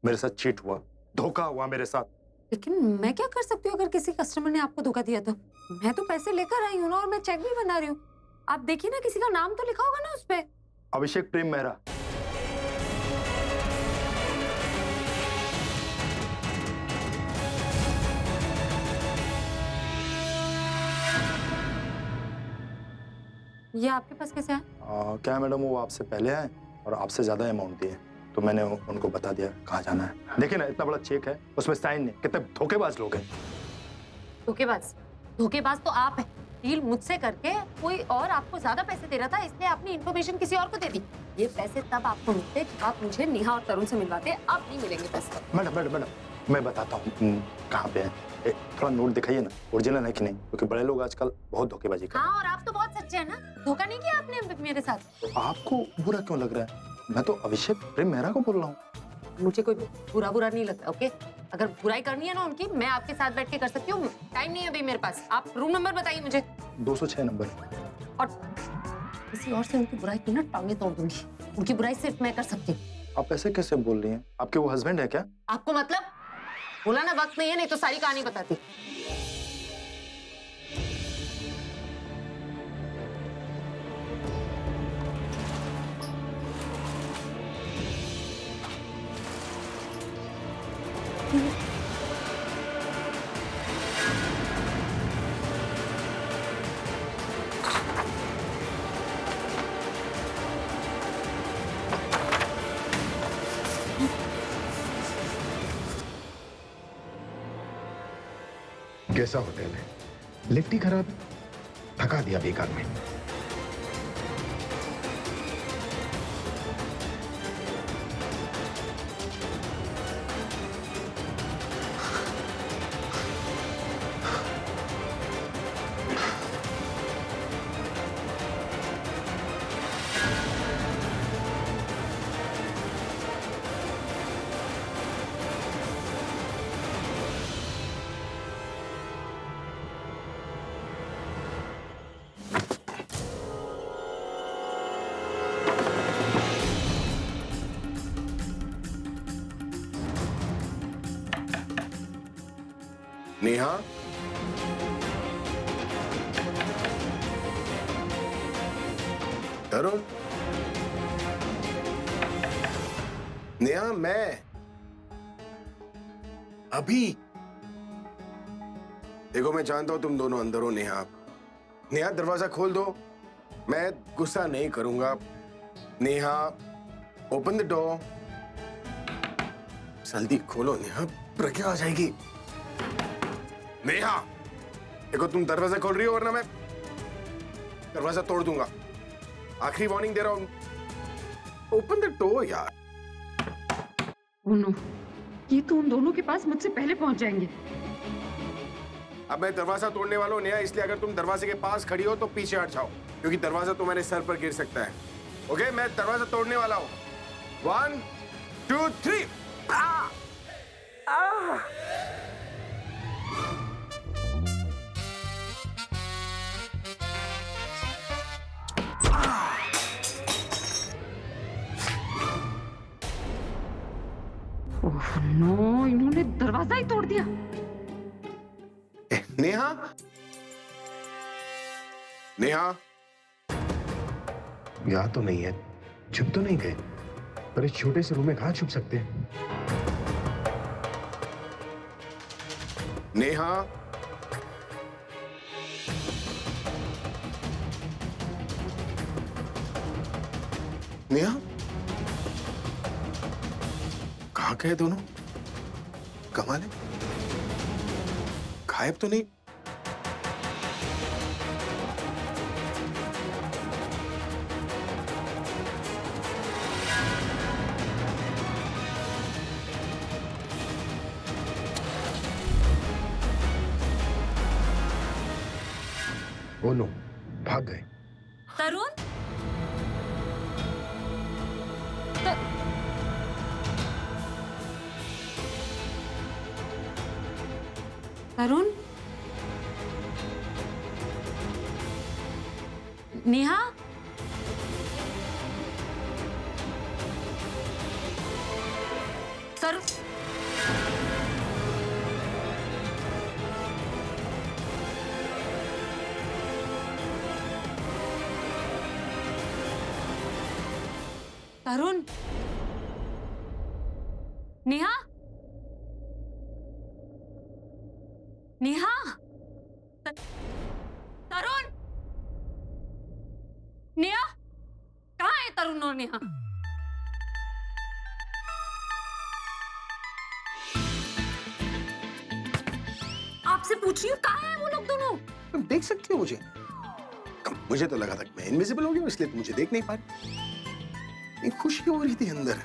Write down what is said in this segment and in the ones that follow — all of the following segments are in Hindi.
मेरे साथ चीट हुआ, धोखा हुआ मेरे साथ। लेकिन मैं क्या कर सकती हूँ अगर किसी कस्टमर ने आपको धोखा दिया तो? मैं तो पैसे लेकर आई हूँ ना, और मैं चेक भी बना रही हूँ। आप देखिए ना, किसी का नाम तो लिखा होगा ना उस पे। अभिषेक प्रेम मेहरा। ये आपके पास कैसे है? क्या मैडम, वो आपसे पहले आए और आपसे ज्यादा अमाउंट दिए, तो मैंने उनको बता दिया कहाँ जाना है। देखिए ना, इतना बड़ा चेक है, उसमें साइन नहीं। कितने धोखेबाज लोग हैं। धोखेबाज? धोखेबाज तो आप हैं। डील मुझसे करके कोई और आपको ज्यादा पैसे दे रहा था, इसलिए आपने इन्फॉर्मेशन किसी और को दे दी। ये पैसे तब आपको मिलते जब आप मुझे नेहा और तरुण से मिलवाते। अब नहीं मिलेंगे पैसे। मैडम मैडम मैडम, मैं बताता हूँ कहाँ पे है। थोड़ा नोट दिखाइए ना, ओरिजिनल है कि नहीं, क्योंकि बड़े लोग आजकल बहुत धोखेबाजी करते हैं। हाँ, और आप तो बहुत सच्चे हैं ना, धोखा नहीं किया आपने मेरे साथ। तो आपको बुरा क्यों लग रहा है? मैं तो अभिषेक प्रेम मेहरा को बोल रहा हूँ। मुझे कोई बुरा नहीं लगता, ओके? अगर बुराई करनी है ना उनकी, मैं आपके साथ बैठ के कर सकती हूँ। टाइम नहीं है अभी मेरे पास। आप रूम नंबर बताइए मुझे। 206 नंबर। और किसी और से उनकी बुराई की ना, टांगे तोड़ दूंगी। उनकी बुराई सिर्फ मैं कर सकती हूँ। आप ऐसे कैसे बोल रही हैं? आपके वो हस्बैंड है क्या? आपको मतलब? बोला ना, वक्त नहीं है, नहीं तो सारी कहानी बताती। कैसा होटल है? लिफ्ट ही खराब, थका दिया बेकार में। नेहा, तरुण, नेहा, मैं अभी। देखो, मैं जानता हूं तुम दोनों अंदर हो। नेहा, नेहा दरवाजा खोल दो। मैं गुस्सा नहीं करूंगा। Neha, open the door. जल्दी खोलो नेहा, प्रज्ञा आ जाएगी। नेहा, देखो तुम दरवाजा खोल रही हो वरना मैं दरवाजा तोड़ दूंगा। आखिरी वार्निंग दे रहा हूं। ओपन द डोर यार। नो, ये तो उन दोनों के पास मुझसे पहले पहुंच जाएंगे। अब मैं दरवाजा तोड़ने वाला हूं नेहा, इसलिए अगर तुम दरवाजे के पास खड़ी हो तो पीछे हट जाओ, क्योंकि दरवाजा तुम्हारे सर पर गिर सकता है। ओके, मैं दरवाजा तोड़ने वाला हूं। 1 2 3। ओह नो, इन्होंने दरवाजा ही तोड़ दिया। नेहा, नेहा, याद तो नहीं है, छुप तो नहीं गए, पर इस छोटे से रूम में कहां छुप सकते हैं? नेहा, नेहा, कहाँ गए दोनों? कमाल है, गायब तो नहीं। ओ नो, भाग गए। तरुण, तरुण, नेहा, तरुण। तरुण, नेहा, नेहा, तरुण, नेहा, कहाँ है तरुण और नेहा? आपसे पूछ रही हूँ कहाँ है वो लोग दोनों? तुम देख सकती हो मुझे? मुझे तो लगा था कि मैं इनविजिबल हो गया, इसलिए तुम मुझे देख नहीं पा रही। खुशी हो रही थी अंदर।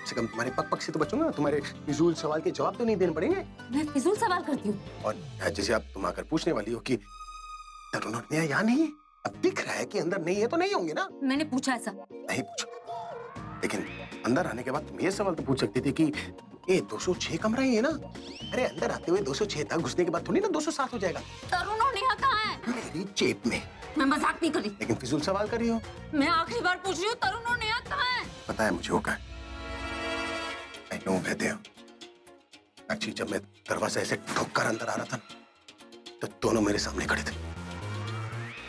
से कम तुम्हारे पक पक से तो बचूंगा, तुम्हारे फिजूल सवाल के जवाब तो नहीं देने पड़ेंगे। मैं फिजूल सवाल करती हूँ? और जैसे आप तुम आकर पूछने वाली हो कि तरुण और नेहा यहाँ नहीं है, अब दिख रहा है कि अंदर नहीं है तो नहीं होंगे ना। मैंने पूछा ऐसा? नहीं पूछा, लेकिन अंदर आने के बाद तुम ये सवाल तो पूछ सकती थी कि ये 206 कमरा ही है ना। अरे अंदर आते हुए 206 था, घुसने के बाद थोड़ी ना 207 हो जाएगा। तरुण और नेहा कहाँ है? मेरी जेब में। मैं मजाक नहीं कर रही। लेकिन फिजूल सवाल कर रही हो। मैं आखिरी बार पूछ रही हूँ, तरुण और नेहा कहाँ है? पता है मुझे होगा। I know where they are. Actually जब मैं दरवाजा ऐसे ठोककर अंदर आ रहा था तो दोनों मेरे सामने खड़े थे,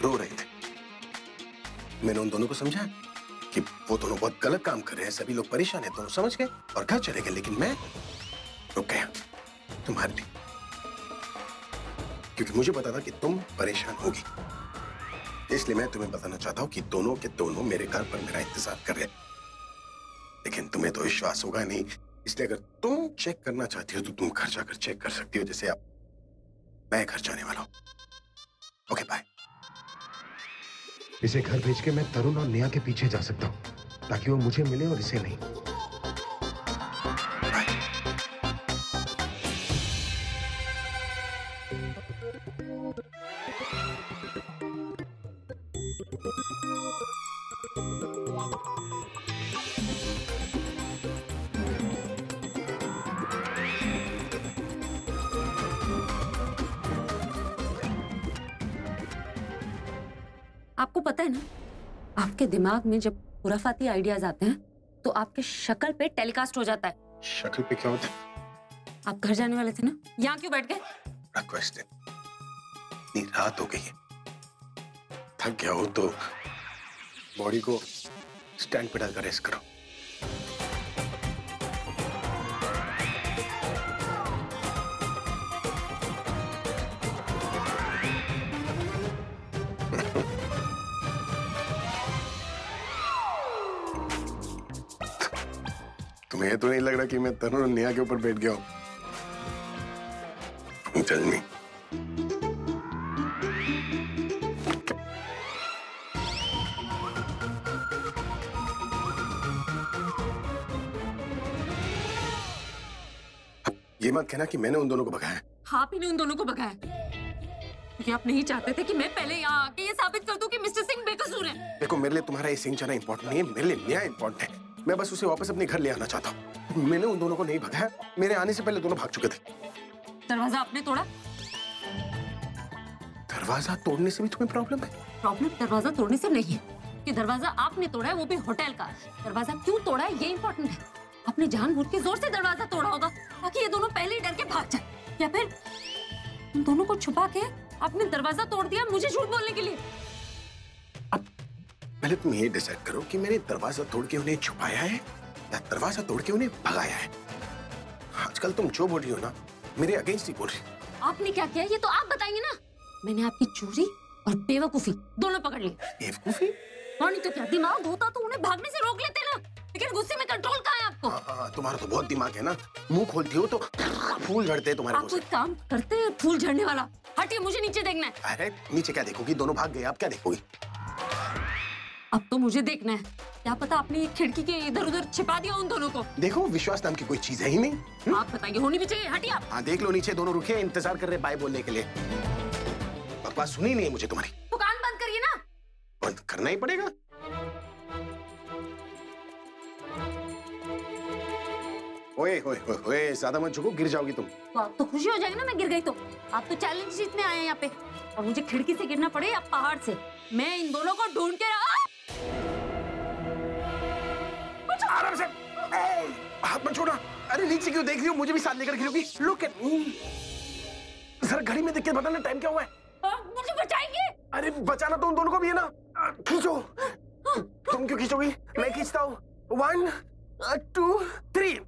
रो रहे थे। मैंने उन दोनों को समझा कि वो दोनों बहुत गलत काम कर रहे हैं, सभी लोग परेशान हैं, दोनों समझ गए और घर चले गए। लेकिन मैं रुक गया तुम्हारे लिए, क्योंकि मुझे पता था कि तुम परेशान होगी। इसलिए मैं तुम्हें बताना चाहता हूँ कि दोनों के दोनों मेरे घर पर मेरा इंतजार कर रहे हैं। लेकिन तुम्हें तो विश्वास होगा नहीं, इसलिए अगर तुम चेक करना चाहती हो तो तुम घर जाकर चेक कर सकती हो, जैसे अब मैं घर जाने वाला हूँ। Okay bye. इसे घर भेज के मैं तरुण और नेहा के पीछे जा सकता हूँ ताकि वो मुझे मिले और इसे नहीं। आपको पता है ना, आपके दिमाग में जब खुराफाती आइडियाज आते हैं तो आपके शक्ल पे टेलीकास्ट हो जाता है। शक्ल पे क्या होता है? आप घर जाने वाले थे ना, यहाँ क्यों बैठ गए? क्वेश्चन, इतनी रात हो गई है, थक गया हो तो बॉडी को स्टैंड पे डालकर रेस्ट करो। तुम्हें तो नहीं लग रहा कि मैं तरुण और नेहा के ऊपर बैठ गया हूं? चल नहीं। ये मत कहना कि मैंने उन दोनों को भगाया। आप ही ने उन दोनों को भगाया क्योंकि आप नहीं चाहते थे कि मैं पहले यहाँ आके ये साबित कर दूं कि मिस्टर सिंह बेकसूर है। देखो, मेरे लिए तुम्हारा ये सिंह जाना इंपॉर्टेंट नहीं है, मेरे लिए नेहा इंपॉर्टेंट है। मैं बस उसे वापस अपने घर ले आना चाहता हूँ। मैंने उन दोनों को नहीं भगाया, मेरे आने से पहले दोनों भाग चुके थे। दरवाजा आपने तोड़ा? दरवाजा तोड़ने से भी तुम्हें प्रॉब्लम है? प्रॉब्लम दरवाजा तोड़ने से नहीं है कि दरवाजा आपने तोड़ा है, वो भी होटल का। दरवाजा क्यों तोड़ा है ये इंपॉर्टेंट है। आपने जानबूझ के जोर से दरवाजा तोड़ा होगा ताकि ये दोनों पहले ही डर के भाग जाए, या फिर उन दोनों को छुपा के आपने दरवाजा तोड़ दिया मुझे झूठ बोलने के लिए। अब पहले तुम ये डिसाइड करो कि मैंने दरवाजा तोड़ के उन्हें छुपाया है या दरवाजा तोड़ के उन्हें भगाया है। आजकल तुम जो बोल रही हो ना, मेरे अगेंस्ट ही बोल रही हो। आपने क्या किया ये तो आप बताइए ना। मैंने आपकी चोरी और बेवकूफी दोनों पकड़ ली। बेवकूफी? और नहीं तो क्या, दिमाग होता तो उन्हें भागने से रोक लेते ना, लेकिन गुस्से में कंट्रोल कहाँ है आपको? हाँ, तुम्हारा तो बहुत दिमाग है ना, मुंह खोलती हो तो फूल झड़ते हैं तुम्हारे मुंह से। आप कोई काम करते हैं फूल झड़ने वाला। हटिए, मुझे नीचे देखना है। अरे नीचे क्या देखोगी, दोनों भाग गए, आप क्या देखोगी? अब तो मुझे देखना है, क्या पता आपने ये खिड़की के इधर उधर छिपा दिया उन दोनों को। देखो, विश्वास नाम की कोई चीज है ही नहीं। आप बताइए, होनी भी चाहिए। हटिए आप। हाँ देख लो, नीचे दोनों रुके हैं, इंतजार कर रहे बाय बोलने के लिए। बकवास सुनी नहीं है मुझे तुम्हारी। दुकान बंद करिए ना। बंद करना ही पड़ेगा। ओए ओए ओए ओए, ज्यादा मत झुको, गिर जाओगी तुम। तो आप तो खुशी हो जाएगी ना मैं गिर गई तो। आप तो चैलेंज जीतने आए हैं यहाँ पे, और मुझे खिड़की से गिरना पड़े या पहाड़ से, मैं इन दोनों को ढूंढ के आराम से, हाथ मत छोड़ना। अरे नीचे क्यों देख रही हो? मुझे भी साथ लेकर खेलोगी? Look at me. सर घड़ी में देख के बताना टाइम क्या हुआ है। मुझे बचाएंगे? अरे बचाना तो उन दोनों को भी है ना। खींचो। तुम क्यों खींचोगी? मैं खींचता हूँ। 1 2 3।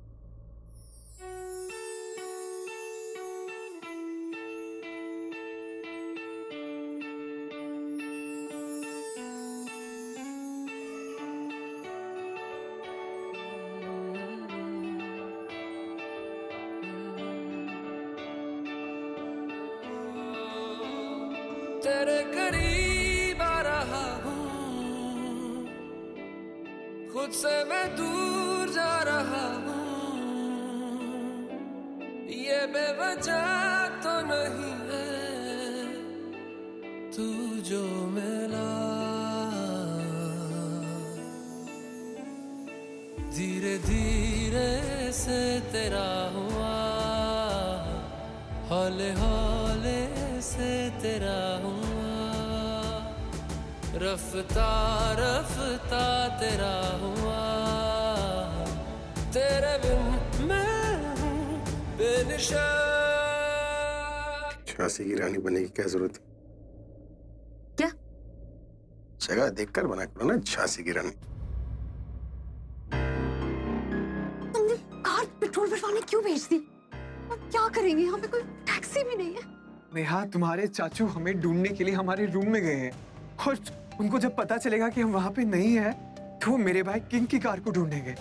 तेरे करीब आ रहा हूँ, खुद से मैं दूर जा रहा हूँ, ये बेवजह तो नहीं है तू जो मिला, धीरे धीरे से तेरा हुआ, हौले हौले से तेरा हुआ, रफ्ता रफ्ता तेरा हुआ, तेरे बिन मैं हूँ बेनिशान। झांसी की रानी बनने की क्या जरूरत है? क्या जगह देखकर बना करो ना झांसी की रानी। तुमने कार पेट्रोल भरवाने क्यों भेज दी? अब क्या करेंगे? यहाँ पे कोई टैक्सी भी नहीं है। नेहा, तुम्हारे चाचू हमें ढूंढने के लिए हमारे रूम में गए हैं और उनको जब पता चलेगा कि हम वहाँ पे नहीं है तो वो मेरे भाई किंग की कार को ढूंढेंगे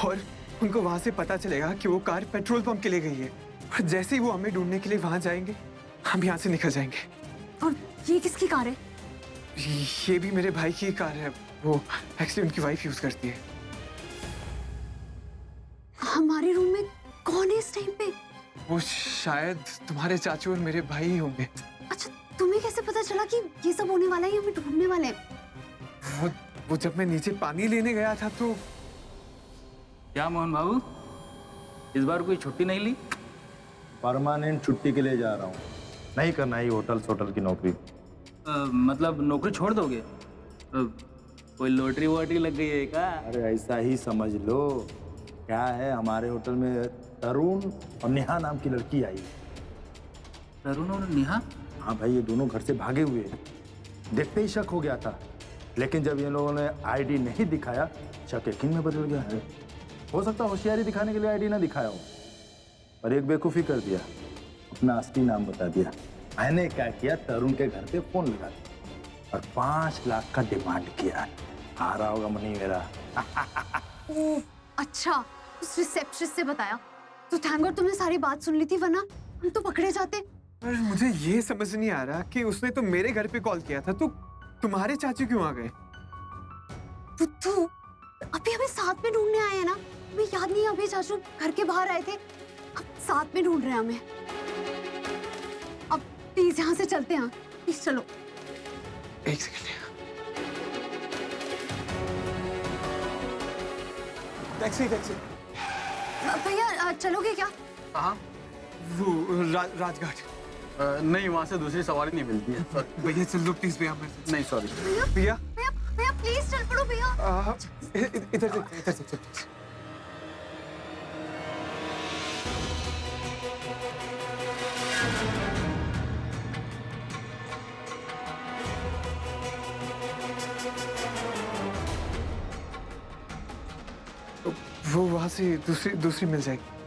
और उनको वहाँ से पता चलेगा कि वो कार पेट्रोल पंप के लिए गई है और जैसे ही वो हमें ढूंढने के लिए वहाँ जाएंगे हम यहाँ से निकल जाएंगे। और ये किसकी कार है? ये भी मेरे भाई की कार है, वो एक्चुअली उनकी वाइफ यूज करती है। हमारे रूम में कौन है इस टाइम पे? वो शायद तुम्हारे चाचू और मेरे भाई ही होंगे। अच्छा, तुम्हें कैसे पता चला कि ये सब होने वाला है, हमें ढूंढने वाले हैं? वो जब मैं नीचे पानी लेने गया था तो। क्या मोहन बाबू, इस बार कोई छुट्टी नहीं ली? परमानेंट छुट्टी के लिए जा रहा हूँ, नहीं करना ही होटल की नौकरी। मतलब नौकरी छोड़ दोगे? कोई लॉटरी वॉटरी लग गई है क्या? अरे ऐसा ही समझ लो। क्या है, हमारे होटल में तरुण और नेहा नाम की लड़की आई। तरुण और नेहा? हाँ भाई, ये दोनों घर से भागे हुए हैं। देखते ही शक हो गया था, लेकिन जब ये लोगों ने आईडी नहीं दिखाया, शक यकीन में बदल गया है। हो सकता है होशियारी दिखाने के लिए आईडी ना दिखाया हो, पर एक बेवकूफ़ी कर दिया, अपना असली नाम बता दिया। मैंने क्या किया, तरुण के घर पे फोन लगा दिया और 5 लाख का डिमांड किया। आ रहा होगा मनी मेरा। अच्छा, उस रिसेप्शनिस्ट से बताया तो थैंक गॉड तुमने सारी बात सुन ली थी, वरना हम तो पकड़े जाते। पर मुझे ये समझ नहीं आ रहा कि उसने तो मेरे घर पे कॉल किया था, तो तुम्हारे चाचू क्यों आ गए? बुद्धू, अभी हमें साथ में ढूंढने आए हैं ना। हमें याद नहीं, अभी चाचू घर के बाहर आए थे, अब साथ में ढूंढ रहे हैं हमें। अब प्लीज यहाँ से चलते हैं, प्लीज चलो। एक सेकंड। टैक्सी। भैया चलोगे क्या? हाँ, वो राजघाट। नहीं, वहाँ से दूसरी सवारी नहीं मिलती है। भैया चल लो प्लीज भैया। नहीं सॉरी भैया भैया प्लीज चल पड़ो भैया। इधर से। वो वहां से दूसरी मिल जाएगी।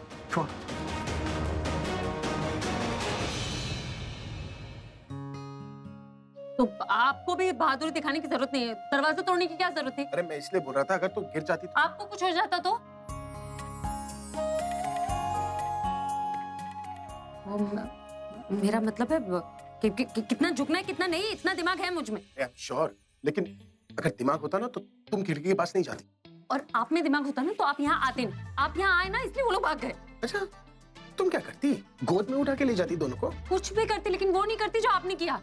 तो आपको भी बहादुरी दिखाने की जरूरत नहीं है, दरवाजा तोड़ने की क्या जरूरत है? अरे मैं इसलिए बोल रहा था, अगर तू गिर जाती तो। आपको कुछ हो जाता तो? मेरा मतलब है कितना झुकना है कितना नहीं, इतना दिमाग है मुझ में। श्योर, लेकिन अगर दिमाग होता ना तो तुम खिड़की के पास नहीं जाती। और आप में दिमाग होता ना तो आप यहाँ आते नहीं। आप यहाँ आए ना इसलिए वो लोग भाग गए। अच्छा, तुम क्या करती? गोद में उठा के ले जाती दोनों को? कुछ भी करती, लेकिन वो नहीं करती जो आपने किया।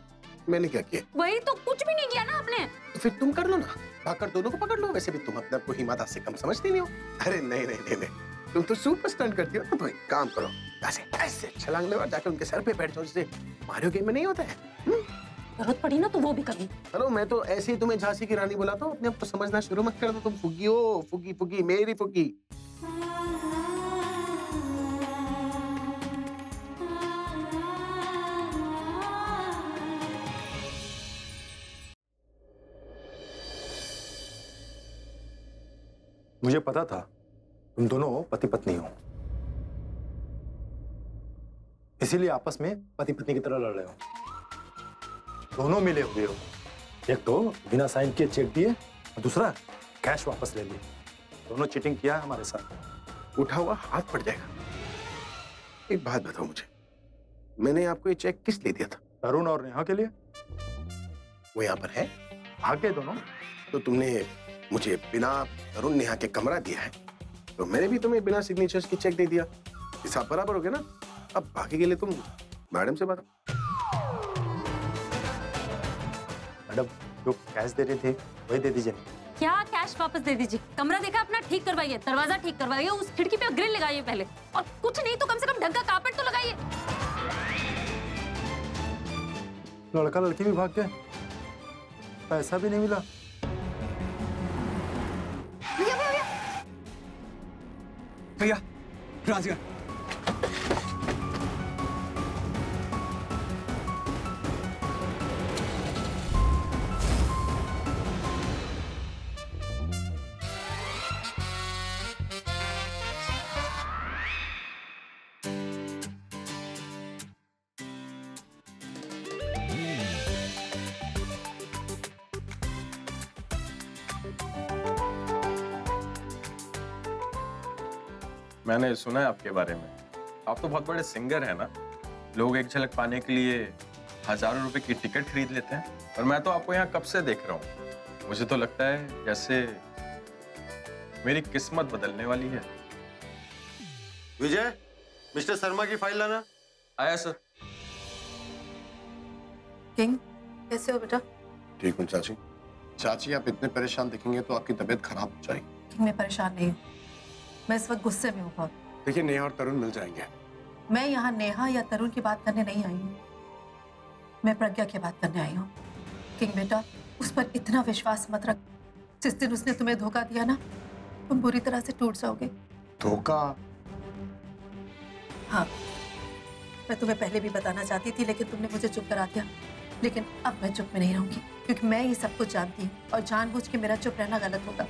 मैंने क्या किया? वही तो, कुछ भी नहीं किया ना आपने। तो फिर तुम कर लो ना, भागकर दोनों को पकड़ लो। वैसे भी तुम अपने आप को हिमा दास से कम समझती नहीं हो। अरे नहीं, तुम तो सुपर स्टंट करती हो। तो एक काम करो, ऐसे छलांग लो और जाकर उनके सर पे बैठ जाओ, जैसे मारियो गेम में नहीं होता है। जरूरत पड़ी ना तो वो भी करूँ। हेलो, मैं तो ऐसे ही तुम्हें झांसी की रानी बोला, तो अपने आप को समझना शुरू मत कर दो। तुम फुग्गी हो, फुग्गी मेरी फुग्गी। मुझे पता था तुम दोनों पति पत्नी हो, इसीलिए आपस में पति पत्नी की तरह लड़ रहे हो। दोनों मिले हुए हो, एक तो बिना साइन किए चेक दिए और दूसरा कैश वापस ले लिए। दोनों चीटिंग किया है हमारे साथ। उठा हुआ हाथ पड़ जाएगा। एक बात बताओ मुझे, मैंने आपको ये चेक किस लिए दिया था? तरुण और नेहा के लिए। वो यहाँ पर है? भागे दोनों। तो तुमने मुझे बिना तरुण नेहा के कमरा दिया है, तो मैंने भी तुम्हें बिना सिग्नेचर्स की चेक दे दिया। हिसाब बराबर हो गया ना? अब बाकी के लिए तुम मैडम से बात। मैडम जो कैश दे रहे थे वही दे दीजिए। क्या कैश वापस दे दीजिए? कमरा देखा अपना, ठीक करवाइए, दरवाजा ठीक करवाइए, उस खिड़की पे ग्रिल लगाइए पहले, और कुछ नहीं तो कम से कम ढंग का कारपेट तो लगाइए। लड़का लड़की भी भाग गए, पैसा भी नहीं मिला। भैया राजगर, मैंने सुना है आपके बारे में, आप तो बहुत बड़े सिंगर हैं ना। लोग एक झलक पाने के लिए हजारों रुपए की टिकट खरीद लेते हैं, और मैं तो आपको यहाँ कब से देख रहा हूँ। मुझे तो लगता है जैसे मेरी किस्मत बदलने वाली है। विजय, मिस्टर शर्मा की फाइल लाना। आया सर। किंग, कैसे हो बेटा? ठीक हूँ चाची। चाची आप इतने परेशान दिखेंगे तो आपकी तबीयत खराब हो जाएगी। किंग, मैं परेशान नहीं हूँ, मैं इस वक्त गुस्से में हूँ बहुत। देखिए नेहा और तरुण मिल जाएंगे। मैं यहाँ नेहा या तरुण की बात करने नहीं आई हूँ, मैं प्रज्ञा की बात करने आई हूँ। किंग बेटा, उस पर इतना विश्वास मत रख। जिस दिन उसने तुम्हें धोखा दिया ना, तुम बुरी तरह से टूट जाओगे। धोखा? हाँ, मैं तुम्हें पहले भी बताना चाहती थी, लेकिन तुमने मुझे चुप करा दिया। लेकिन अब मैं चुप में नहीं रहूंगी, क्योंकि मैं ये सब कुछ जानती हूँ, और जानबूझ के मेरा चुप रहना गलत होगा,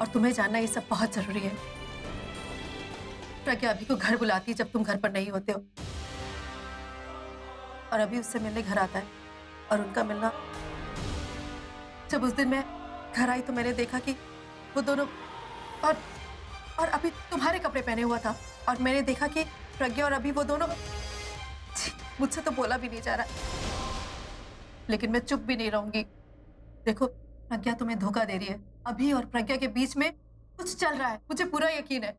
और तुम्हें जानना ये सब बहुत जरूरी है। प्रज्ञा अभी को घर बुलाती है जब तुम घर पर नहीं होते हो, और अभी उससे मिलने घर आता है, और उनका मिलना, जब उस दिन मैं घर आई तो मैंने देखा कि वो दोनों, और अभी तुम्हारे कपड़े पहने हुआ था, और मैंने देखा कि प्रज्ञा और अभी वो दोनों, मुझसे तो बोला भी नहीं जा रहा, लेकिन मैं चुप भी नहीं रहूंगी। देखो, प्रज्ञा तुम्हें धोखा दे रही है। अभी और प्रज्ञा के बीच में कुछ चल रहा है, मुझे पूरा यकीन है।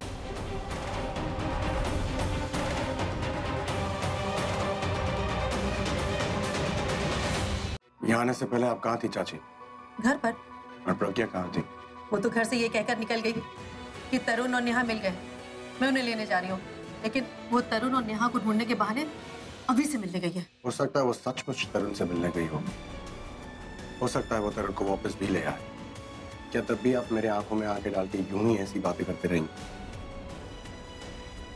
यहाँ आने से पहले आप कहाँ थी चाची? घर पर। और प्रज्ञा कहाँ थी? वो तो घर से ये कहकर निकल गई कि तरुण और नेहा मिल गए, मैं उन्हें लेने जा रही हूँ, लेकिन वो तरुण और नेहा को ढूंढने के बहाने अभी से मिलने गई है। हो सकता है वो सचमुच तरुण से मिलने गई हो सकता है वो तरुण को वापस भी ले आए। क्या तब भी आप मेरे आंखों में आंखें डाल के यूं ही ऐसी बातें करते रहेंगे?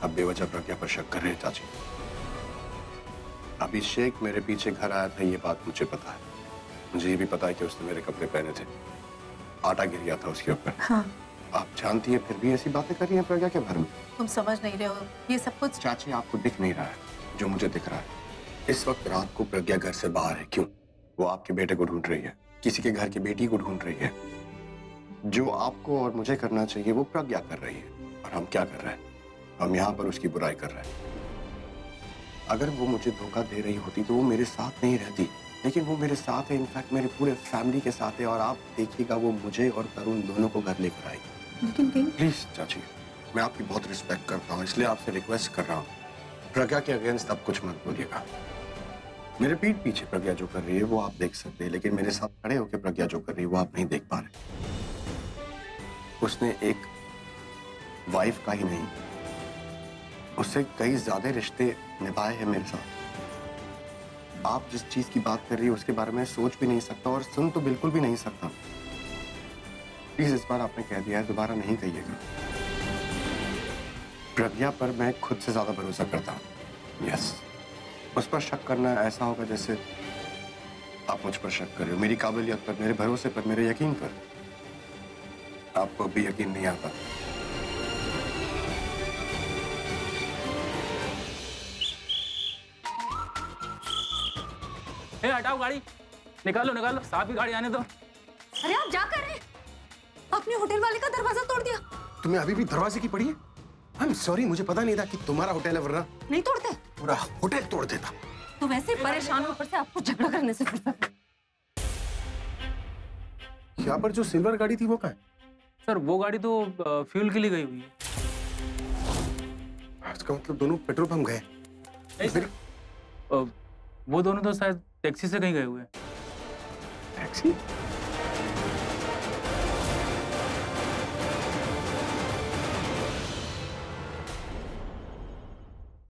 अब बेवजह प्रज्ञा पर शक कर रहे हैं चाची। अभिषेक मेरे पीछे घर आया था, ये बात मुझे पता है। मुझे ये भी पता है कि उसने मेरे कपड़े पहने थे, आटा गिर गया था उसके ऊपर। हाँ। आप जानती है फिर भी ऐसी बातें कर रही हैं प्रज्ञा के बारे में। तुम समझ नहीं रहे हो ये सब कुछ। चाची आपको दिख नहीं रहा है जो मुझे दिख रहा है। इस वक्त रात को प्रज्ञा घर से बाहर है। क्यों? वो आपके बेटे को ढूंढ रही है, किसी के घर की बेटी को ढूंढ रही है। जो आपको और मुझे करना चाहिए वो प्रज्ञा कर रही है, और हम क्या कर रहे हैं? हम यहाँ पर उसकी बुराई कर रहे हैं। अगर वो मुझे धोखा दे रही होती तो वो मेरे साथ नहीं रहती, लेकिन वो मेरे साथ है, इनफैक्ट मेरे पूरे फैमिली के साथ है, और आप देखिएगा वो मुझे और तरुण दोनों को घर लेकर आएगी। लेकिन प्लीज चाची, मैं आपकी बहुत रिस्पेक्ट करता हूँ, इसलिए आपसे रिक्वेस्ट कर रहा हूँ, प्रज्ञा के अगेंस्ट आप कुछ मत बोलिएगा। मेरे पीठ पीछे प्रज्ञा जो कर रही है वो आप देख सकते हैं, लेकिन मेरे साथ खड़े होकर प्रज्ञा जो कर रही है वो आप नहीं देख पा रहे। उसने एक वाइफ का ही नहीं, उससे कई ज्यादा रिश्ते निभाए हैं मेरे साथ। आप जिस चीज की बात कर रही है उसके बारे में सोच भी नहीं सकता, और सुन तो बिल्कुल भी नहीं सकता। प्लीज इस बार आपने कह दिया है, दोबारा नहीं कहिएगा। प्रज्ञा पर मैं खुद से ज्यादा भरोसा करता हूँ। यस, उस पर शक करना ऐसा होगा जैसे आप मुझ पर शक कर रहे हो, मेरी काबिलियत पर, मेरे भरोसे पर, मेरे यकीन पर। आपको भी यकीन नहीं आता। ए हटाओ गाड़ी, निकालो निकालो, साहब की गाड़ी आने दो। अरे आप जा कर रहे हैं? अपने होटल वाले का दरवाजा तोड़ दिया। तुम्हें अभी भी दरवाजे की पड़ी है? आई एम सॉरी, मुझे पता नहीं था कि तुम्हारा होटल है, वरना नहीं तोड़ते पूरा होटल तोड़ देता। तो वैसे ही परेशान ऊपर से आपको झगड़ा करने से फुर्सत। यहाँ पर जो सिल्वर गाड़ी थी वो कहाँ है? सर वो गाड़ी तो फ्यूल के लिए गई हुई है। इसका मतलब दोनों पेट्रोल पंप गए। फिर वो दोनों तो शायद टैक्सी से कहीं गए हुए हैं। टैक्सी?